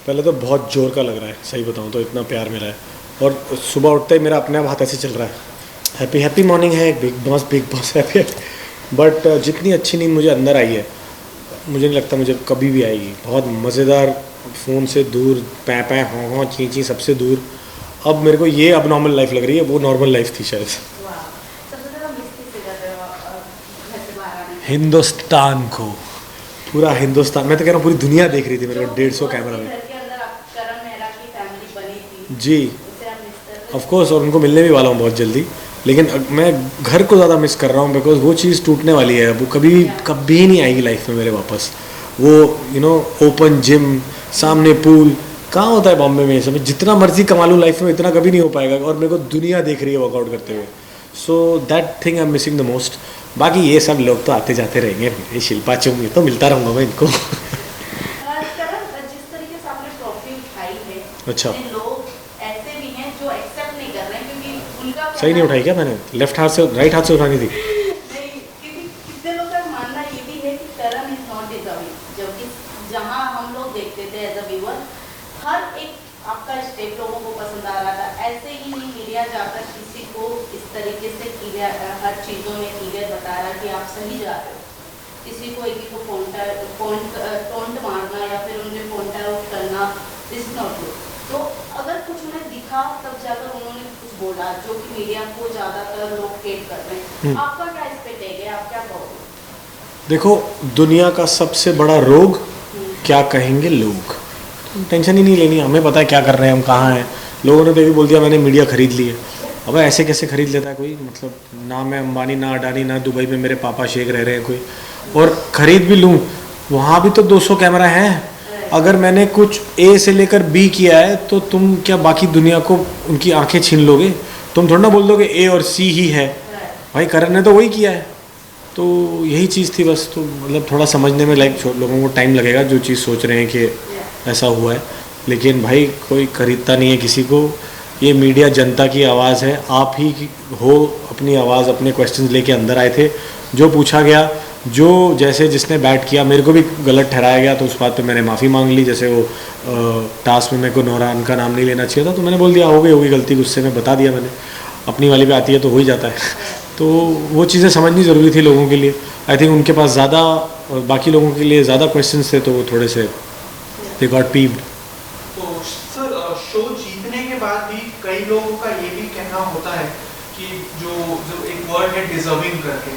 पहले तो बहुत जोर का लग रहा है, सही बताऊँ तो इतना प्यार मिला है। और सुबह उठते ही मेरा अपने आप हाथ ऐसे चल रहा है, हैप्पी हैप्पी मॉर्निंग है, बिग बॉस हैप्पी। बट जितनी अच्छी नींद मुझे अंदर आई है, मुझे नहीं लगता मुझे कभी भी आएगी। बहुत मज़ेदार, फ़ोन से दूर, पै पै हों हों ची ची सबसे दूर। अब मेरे को ये अब नॉर्मल लाइफ लग रही है, वो नॉर्मल लाइफ थी शायद। हिंदुस्तान को, पूरा हिंदुस्तान, मैं तो कह रहा हूँ पूरी दुनिया देख रही थी मेरे को 150 कैमरा में। जी ऑफ कोर्स, और उनको मिलने भी वाला हूँ बहुत जल्दी। लेकिन मैं घर को ज़्यादा मिस कर रहा हूँ, बिकॉज वो चीज़ टूटने वाली है, वो कभी नहीं आएगी लाइफ में मेरे वापस। वो ओपन जिम, सामने पूल, कहाँ होता है बॉम्बे में ये सब। जितना मर्जी कमा लूँ लाइफ में, इतना कभी नहीं हो पाएगा। और मेरे को दुनिया देख रही है वर्कआउट करते हुए। So that thing I am missing the most. बाकी ये सब लोग तो आते जाते रहेंगे, ये शिल्पा चुम, ये तो मिलता रहूँगा मैं इनको। अच्छा, सही नहीं उठाई क्या मैंने? लेफ्ट हाथ से, राइट हाथ से उठानी थी। जहां हम लोग देखते थे एज अ व्यूअर, हर एक आपका स्टेप लोगों को पसंद आ रहा था। ऐसे ही नहीं मीडिया जाकर किसी को इस तरीके से क्लियर, हर चीज़ों में क्लियर बता रहा कि आप सही जा रहे हो। किसी को एक को टोंट मारना या फिर उन्हें पॉइंट आउट करना इज नॉट गुड। तो अगर कुछ उन्हें दिखा तब जाकर उन्होंने कुछ बोला, जो कि मीडिया को ज़्यादातर लोग हेट कर रहे हैं। आपका क्या इस पे टेक है, आप क्या कहोगे? देखो, दुनिया का सबसे बड़ा रोग क्या कहेंगे लोग, टेंशन ही नहीं लेनी, हमें पता है क्या कर रहे हैं हम, कहाँ हैं। लोगों ने तो ये भी बोल दिया मैंने मीडिया खरीद ली है। अब ऐसे कैसे खरीद लेता है कोई? मतलब ना मैं अंबानी, ना अडानी, ना दुबई में मेरे पापा शेख रह रहे हैं कोई। और ख़रीद भी लूँ, वहाँ भी तो 200 कैमरा हैं। अगर मैंने कुछ ए से लेकर बी किया है, तो तुम क्या बाकी दुनिया को उनकी आंखें छीन लोगे? तुम थोड़ा ना बोल दोगे ए और सी ही है। भाई करण ने तो वही किया है। तो यही चीज़ थी बस। तो मतलब थोड़ा समझने में लोगों को टाइम लगेगा, जो चीज़ सोच रहे हैं कि ऐसा हुआ है। लेकिन भाई कोई खरीदता नहीं है किसी को। ये मीडिया जनता की आवाज़ है, आप ही हो अपनी आवाज़, अपने क्वेश्चंस लेके अंदर आए थे। जो पूछा गया, जो जैसे जिसने बैट किया, मेरे को भी गलत ठहराया गया, तो उस बात पे मैंने माफ़ी मांग ली। जैसे वो टास्क में मेरे को नौरान का नाम नहीं लेना चाहिए था, तो मैंने बोल दिया हो गई गलती, गुस्से में बता दिया मैंने। अपनी वाली पे आती है तो हो ही जाता है। तो वो चीज़ें समझनी ज़रूरी थी लोगों के लिए। आई थिंक उनके पास ज़्यादा, बाकी लोगों के लिए ज़्यादा क्वेश्चंस थे, तो वो थोड़े से दे गॉट पीव्ड। तो सर, शो जीतने के बाद भी कई लोगों का ये भी कहना होता है कि जो एक वर्ड है डिजर्विंग करके,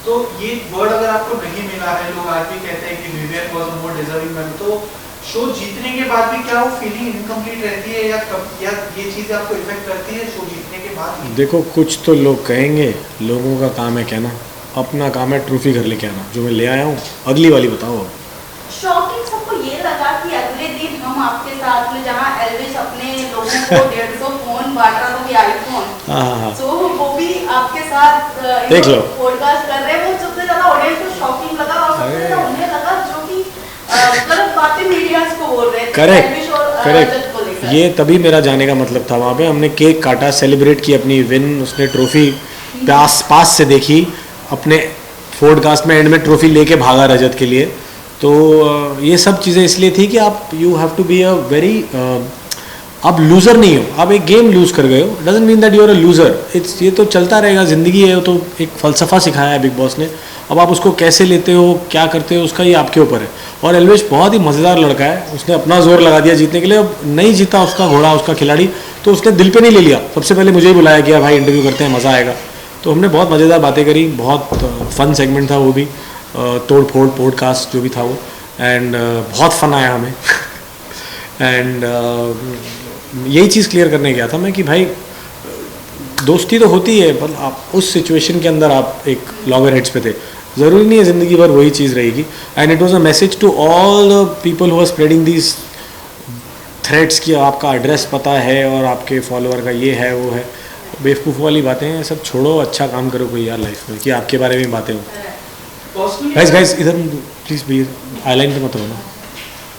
तो ये वर्ड अगर आपको नहीं मिला है, लोग आज भी कहते हैं कि Vivian was a more deserving man, तो शो जीतने के बाद भी क्या वो फीलिंग इनकम्प्लीट रहती है, या ये चीज़ आपको इफेक्ट करती है शो जीतने के बाद? देखो, कुछ तो लोग कहेंगे, लोगों का काम है कहना, अपना काम है ट्रॉफी घर लेके आना, जो मैं ले आया हूँ। अगली वाली बताओ अब। शॉकिंग सबको ये लगा कि अगले दिन हम आपके साथ में, जहां एल्विस अपने लोगों को 150 फोन बांट रहा था, भी आईफोन, हाँ, तो वो भी आपके साथ देख लो पॉडकास्ट कर रहे हैं। वो सबसे ज्यादा ऑडियंस को शॉकिंग लगा, और सबसे ज्यादा उन्हें लगा जो कि गलत बातें मीडिया को बोल रहे थे करेक्ट। ये तभी मेरा जाने का मतलब था। वहाँ पे हमने केक काटा, सेलिब्रेट की अपनी विन, उसने ट्रॉफी पास से देखी, अपने पॉडकास्ट में एंड में ट्रॉफी लेके भागा रजत के लिए। तो ये सब चीज़ें इसलिए थी कि आप you have to be a very, आप लूज़र नहीं हो, आप एक गेम लूज़ कर गए हो, doesn't mean that you are a loser. ये तो चलता रहेगा, ज़िंदगी है। तो एक फ़लसफ़ा सिखाया है बिग बॉस ने। अब आप उसको कैसे लेते हो, क्या करते हो, उसका ये आपके ऊपर है। और एल्वेश बहुत ही मज़ेदार लड़का है, उसने अपना जोर लगा दिया जीतने के लिए। अब नहीं जीता उसका घोड़ा, उसका खिलाड़ी, तो उसने दिल पे नहीं ले लिया। सबसे पहले मुझे ही बुलाया गया, भाई इंटरव्यू करते हैं, मज़ा आएगा। तो हमने बहुत मज़ेदार बातें करी, बहुत फ़न सेगमेंट था वो भी, तोड़ फोड़ पॉडकास्ट जो भी था वो। एंड बहुत फ़न आया हमें। एंड यही चीज़ क्लियर करने गया था मैं कि भाई दोस्ती तो होती है, पर आप उस सिचुएशन के अंदर आप एक लॉगर हेड्स पे थे, ज़रूरी नहीं है ज़िंदगी भर वही चीज़ रहेगी। And it was a message to all the people who are spreading these threads कि आपका एड्रेस पता है और आपके फॉलोअर का ये है वो है। बेवकूफ़ वाली बातें हैं, सब छोड़ो, अच्छा काम करो कोई यार लाइफ में, कि आपके बारे में बातें हो। गाइस इधर प्लीज़ भी आईलाइन पे मत रहो ना।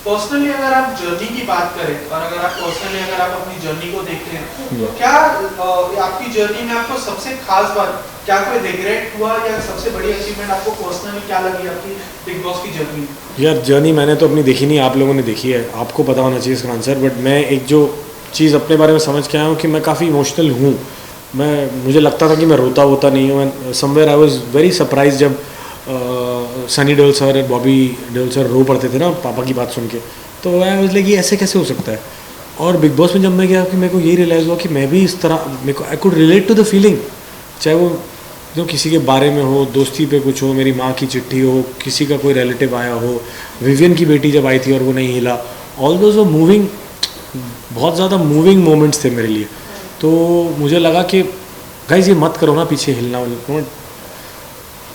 पर्सनली अगर आप जर्नी की बात करें, और अगर आप पर्सनली अगर आप अपनी जर्नी को देखते हैं, तो क्या आपकी जर्नी में आपको सबसे खास बात क्या कोई रिग्रेट हुआ या सबसे बड़ी अचीवमेंट आपको पर्सनली क्या लगी आपकी बिग बॉस की जर्नी में? यार जर्नी मैंने तो अपनी देखी नहीं, आप लोगों ने देखी है, आपको पता होना चाहिए इसका आंसर। बट मैं एक जो चीज़ अपने बारे में समझ के आया हूँ कि मैं काफ़ी इमोशनल हूँ। मुझे लगता था कि मैं रोता होता नहीं हूँ। Somewhere I was very surprise जब सनी देओल सर और बॉबी देओल सर रो पड़ते थे ना पापा की बात सुन के, तो आई वाज लाइक ये ऐसे कैसे हो सकता है। और बिग बॉस में जब मैं गया कि मेरे को यही रियलाइज़ हुआ कि मैं भी इस तरह, मेरे को I could relate to the feeling, चाहे वो जो किसी के बारे में हो, दोस्ती पे कुछ हो, मेरी माँ की चिट्ठी हो, किसी का कोई रिलेटिव आया हो, विवियन की बेटी जब आई थी और वो नहीं हिला, ऑल दोज वो मूविंग, बहुत ज़्यादा मूविंग मोमेंट्स थे मेरे लिए। तो मुझे लगा कि गाइस ये मत करो ना पीछे हिलना,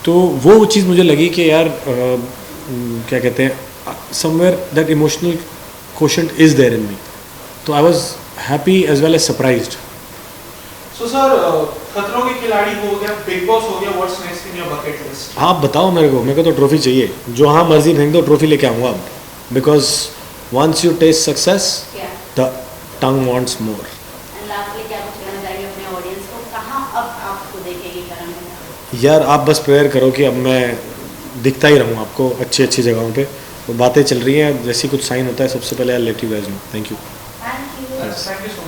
तो वो चीज़ मुझे लगी कि यार क्या कहते हैं, somewhere that emotional quotient is there in me. तो I was happy as well as surprised. So sir, Khatron Ke Khiladi हो गया, बिग बॉस हो गया, what's next in your bucket list? आप बताओ मेरे को तो ट्रॉफी चाहिए, जो हाँ मर्जी फेंक दो ट्रॉफी लेके आऊँगा अब, because once you taste success the tongue wants more. And lastly क्या कुछ कहना चाहेंगे अपने ऑडियंस को, कहाँ अब आपको देखेगी करण महेंद्र? यार आप बस प्रेयर करो कि अब मैं दिखता ही रहूँ आपको अच्छी अच्छी जगहों पे। वो बातें चल रही हैं, जैसी कुछ साइन होता है सबसे पहले I let you guys know. Thank you. Thank you. Thank you so much.